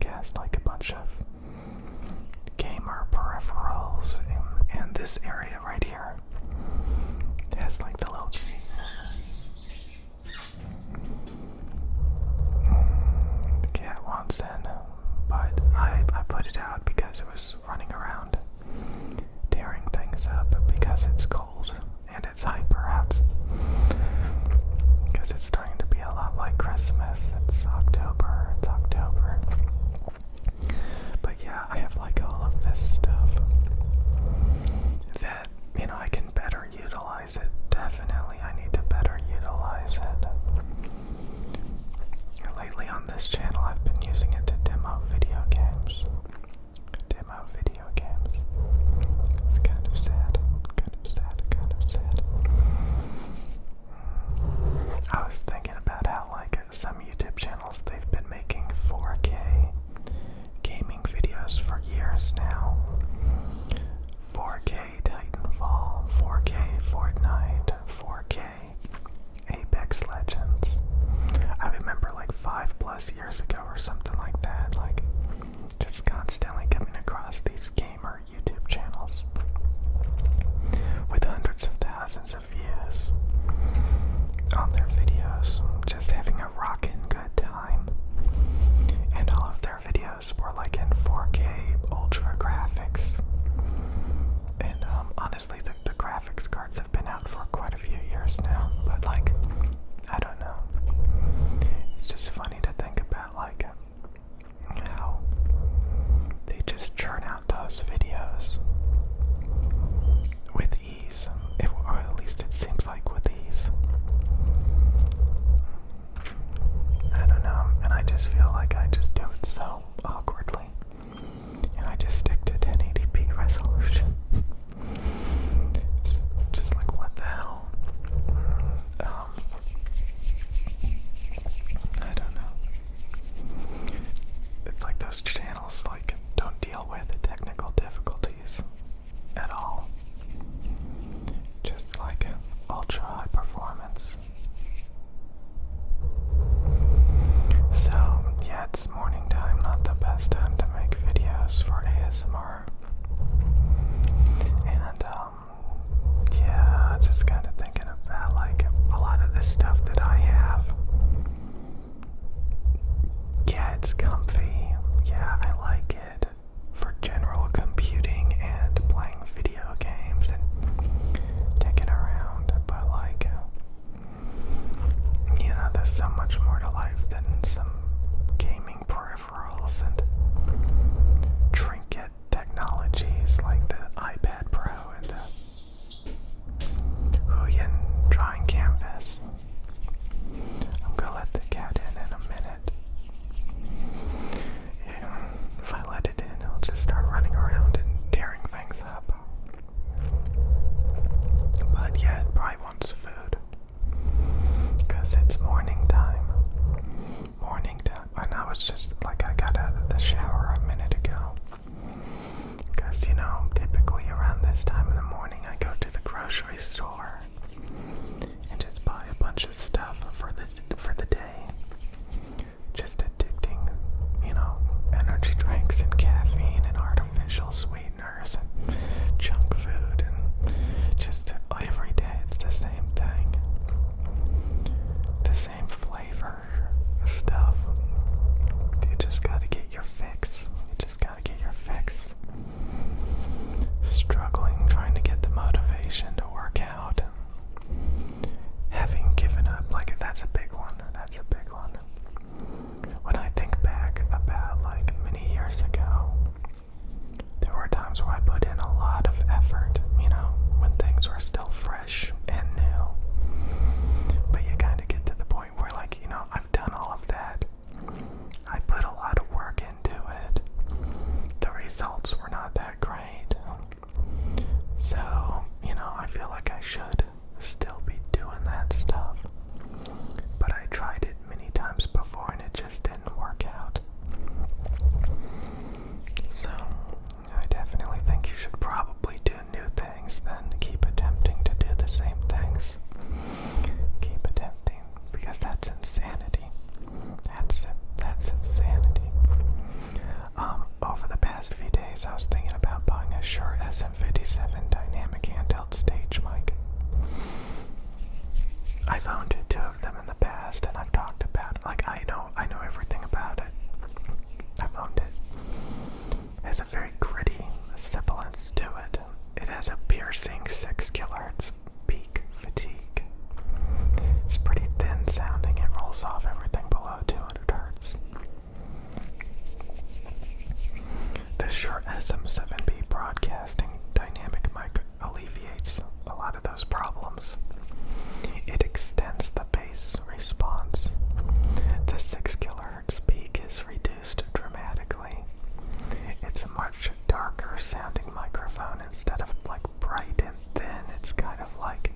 has like a bunch of gamer peripherals, and this area right here has like the little the cat wants in, but I put it out because it was running around tearing things up because it's cold and it's hyper out. Because it's starting to be a lot like Christmas. It's October. But yeah, I have like all of this stuff that, I can better utilize it. Definitely, I need to better utilize it. Lately on this channel, I've been using it to demo video games. It's kind of sad. I was thinking about how, like, some YouTube channels, they've been making 4K gaming videos for years now. 4K Titanfall, 4K Fortnite, 4K Apex Legends. I remember like 5+ years ago or something like that, like, just constantly coming across these gamer YouTube channels with hundreds of thousands of views on their videos, just having a rockin' good time. And all of their videos were like in 4K ultra graphics. And honestly, the graphics cards have been out for quite a few years now, but like, I don't know. It's just funny to think about like how they just churn out those videos with ease, or at least it seems like with ease. I don't know, and I just feel like I just do it so awkwardly, and I just stick to 1080p resolution. It's just like, what the hell? I don't know. It's like those channels like don't deal with the technical difficulties at all. Just like ultra high performance. So yeah, it's morning time, not the best time to make videos for ASMR. And yeah, just kind of thinking about like a lot of this stuff that I have. Yeah, it's comfy. Yeah, I like it for general computing and playing video games and taking around. But like, there's so much more to life than some gaming peripherals and trinket technologies like the iPad Pro and the Huion drawing canvas. I'm gonna let the cat in a minute. If I let it in, it'll just start running around and tearing things up. But yeah, it probably wants food. Because it's morning time. And I was just like, I got out of the shower a minute ago. Because, typically around this time in the morning, I go to the grocery store and just buy a bunch of stuff for the day. Just addicting, energy drinks and caffeine and artificial sweeteners and junk food, and just every day it's the same thing. The same flavor stuff. You just gotta get your fix. Struggling, trying to get the motivation to work out. Having given up, like, that's a big one. When I think back about, like, many years ago, there were times where I put has a very gritty sibilance to it. It has a piercing 6 kHz peak fatigue. It's pretty thin sounding. It rolls off everything below 200 Hz. The Shure SM7B broadcasting dynamic mic alleviates a lot of those problems. It extends the bass response. The 6 kHz peak is reduced dramatically. It's a much darker sounding microphone instead of like bright and thin. It's kind of like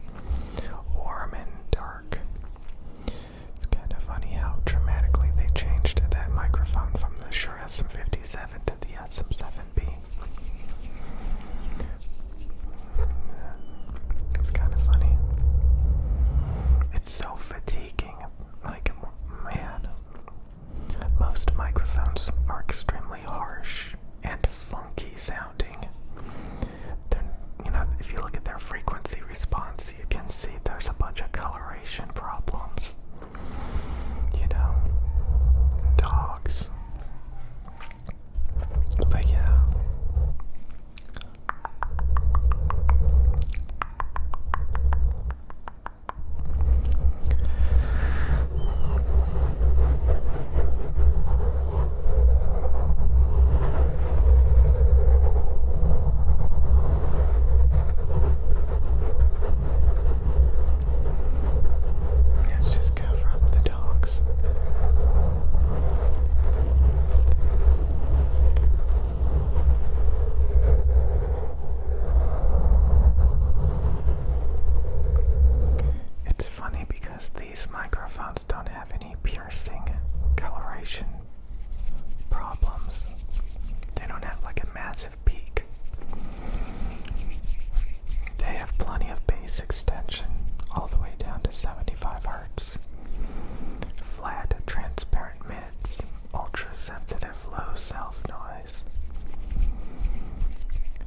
warm and dark. It's kind of funny how dramatically they changed that microphone from the Shure SM57 to the SM7B. It's kind of funny. It's so fatiguing. Like, man, most microphones are extremely harsh and funky sounding. They're, if you look at their frequency response, you can see there's a bunch of coloration problems. Dogs. But yeah. Let's just cover up the dogs. It's funny because these microphones don't have any piercing coloration problems. They don't have like a massive peak. They have plenty of bass extension all the way down to 75 Hz. Flat, transparent mids, ultra-sensitive low self-noise.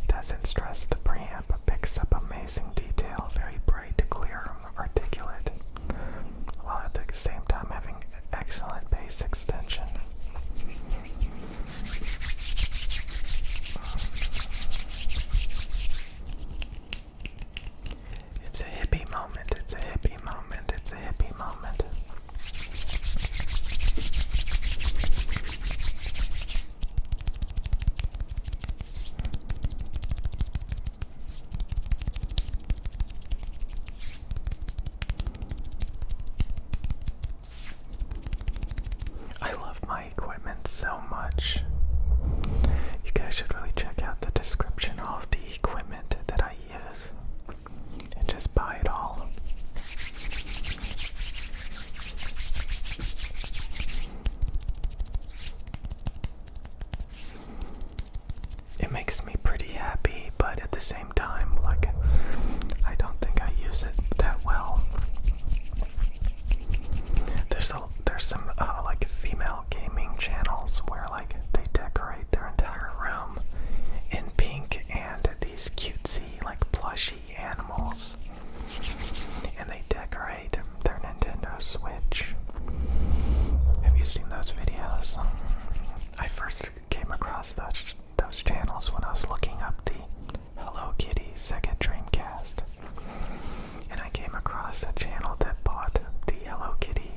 Doesn't stress the preamp, picks up amazing detail, very bright, clear, articulate, while at the same time having excellent bass extension. It's a hippie moment, it's a hippie moment, it's a hippie moment. I love my equipment so much. You guys should really check out the description of the equipment that I use and just buy it all. It makes me pretty happy, but at the same time, like, I don't think I use it that well. There's some like female gaming channels where like they decorate their entire room in pink and these cutesy like plushy animals, and they decorate their Nintendo Switch. Have you seen those videos? I first came across those channels when I was looking up the Hello Kitty Sega Dreamcast, and I came across a channel that bought the Hello Kitty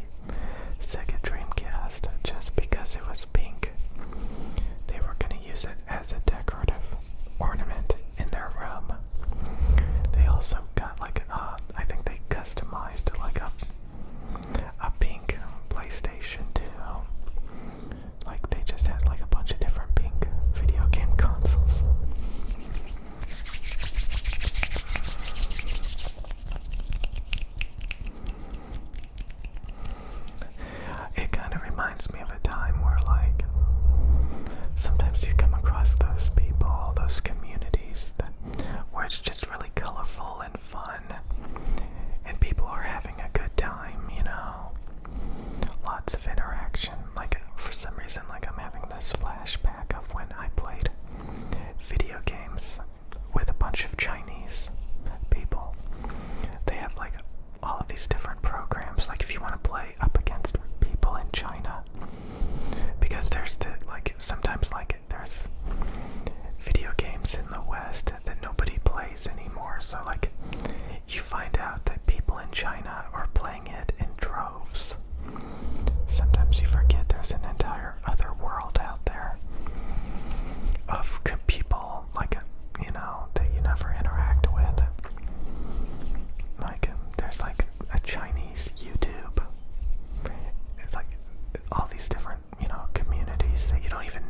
Sega Dreamcast just because it was pink. They were going to use it as a decorative ornament in their room. They also got like I think they customized like a pink PlayStation 2. Like they just had like a bunch of different pink video game consoles. It kind of reminds me of a time where like sometimes you come across those people, those communities where it's just really colorful and fun and people are having a good time, lots of interaction. Like for some reason, like I'm having this flashback of when I played video games with a bunch of Chinese people. They have like all of these different programs, like if you want to play up against people in China, because there's sometimes like there's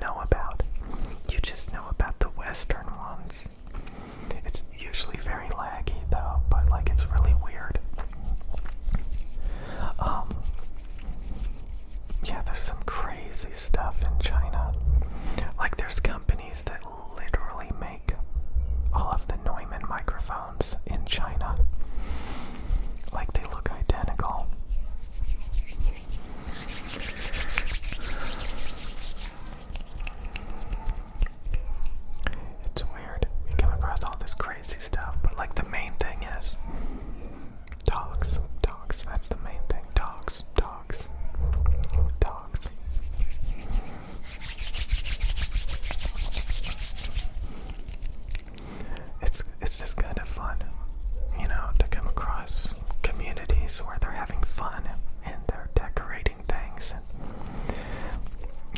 know about. You just know about the Western ones. It's usually very laggy though, but like it's really weird. Yeah, there's some crazy stuff in China. Like there's companies that literally make all of the Neumann microphones in China. Like they look identical. It's weird. You come across all this crazy stuff, but like the main thing is dogs. Dogs. That's the main thing. Dogs. Dogs. Dogs. It's just kind of fun, you know, to come across communities where they're having fun and they're decorating things. And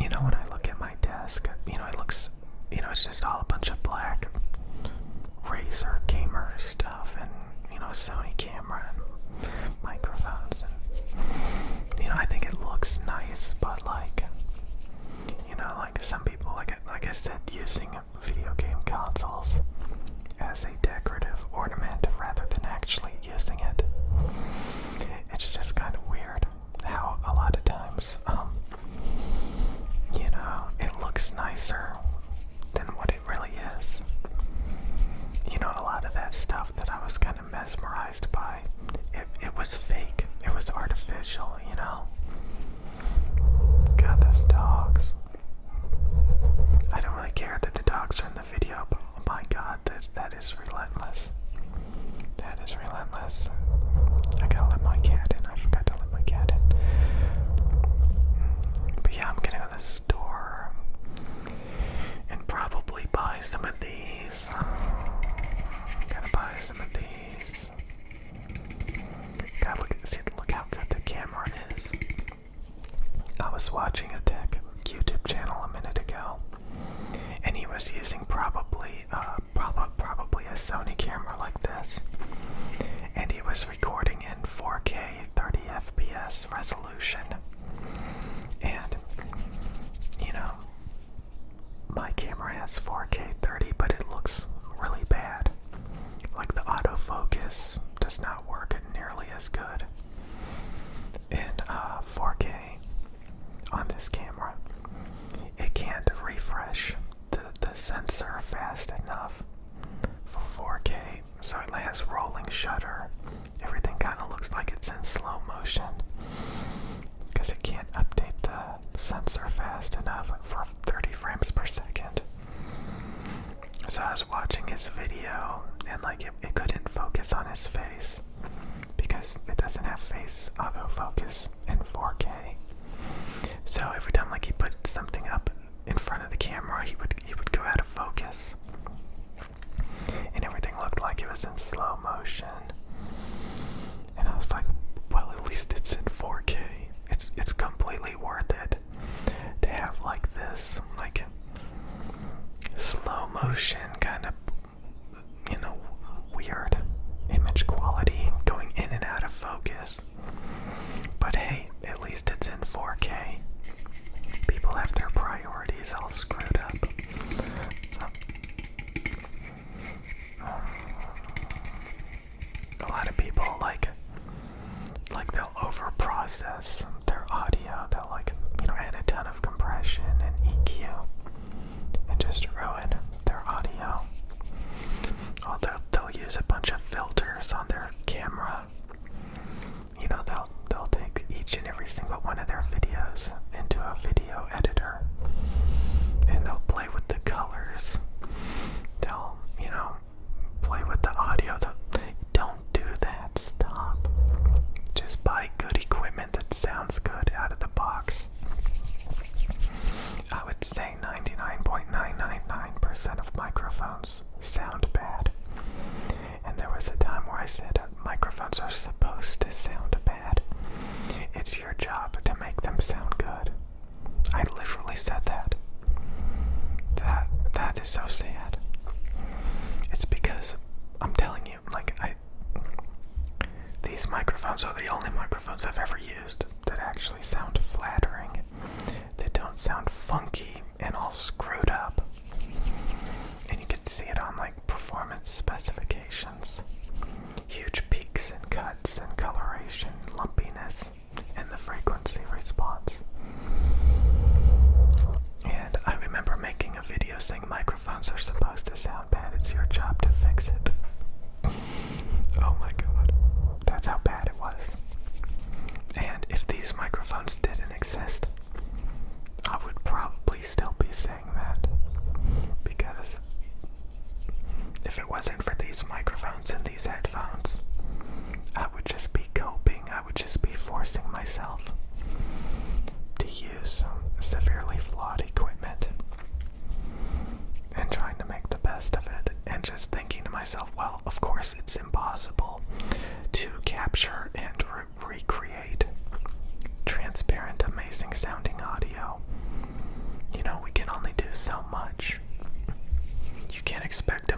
you know, when I look at my desk, you know, it looks, you know, it's just all a bunch of black Razer gamer stuff and, you know, Sony camera and microphones. And, you know, I think it looks nice, but like, you know, like some people, like I said, using video game consoles as a decorative ornament rather than actually using it. It's just kind of weird how a lot of times, you know, it looks nicer than what it really is. You know, a lot of that stuff that I was kind of mesmerized by, it was fake. It was artificial, you know. God, those dogs. I don't really care that the dogs are in the video, but oh my god, that is relentless. That is relentless. I gotta let my cat in. I forgot to let my cat in. But yeah, I'm gonna go to the store and probably buy some of these. Gotta buy some of these. God, look how good the camera is. I was watching a tech YouTube channel a minute ago, and he was using probably a Sony camera like this, and he was recording in 4K 30 FPS resolution. And you know, my camera has 4K 30, but it looks really bad. Like the autofocus does not work nearly as good in 4K on this camera. It can't refresh the sensor fast enough for 4K, so it has rolling shutter. Everything kind of looks like it's in slow motion because it can't update the sensor fast enough for 30 frames per second. So I was watching his video and like it couldn't focus on his face because it doesn't have face autofocus in 4K. So every time like he put something up in front of the camera, he would go out of focus, and everything looked like it was in slow motion. And I was like, well, at least it's in 4K. It's completely worth it to have like this, like slow motion kind of, you know, weird image quality going in and out of focus. But hey, at least it's in 4K. People have their priorities all screwed up. So, a lot of people like they'll over-process their audio. They'll like, you know, add a ton of compression and EQ and just ruin their audio. Or they'll use a bunch of filters on their camera. You know, they'll take each and every single one of their videos into a video editor, and they'll play with the colors. They'll, you know, play with the audio. Don't do that. Stop. Just buy good equipment that sounds good out of the box. I would say 99.999% of microphones sound bad. And there was a time where I said microphones are supposed to sound bad. It's your job to make them sound good. I literally said that. That is so sad. It's because I'm telling you, like these microphones are the only microphones I've ever used that actually sound flattering, that don't sound funky and all microphones are supposed to sound bad. It's your job to fix it. Oh my god. That's how bad it was. And if these microphones didn't exist, I would probably still be saying that. Because if it wasn't for these microphones and these headphones, I would just be coping. I would just be forcing myself to use some severely flawed equipment and trying to make the best of it, and just thinking to myself, well, of course it's impossible to capture and recreate transparent, amazing sounding audio. You know, we can only do so much. You can't expect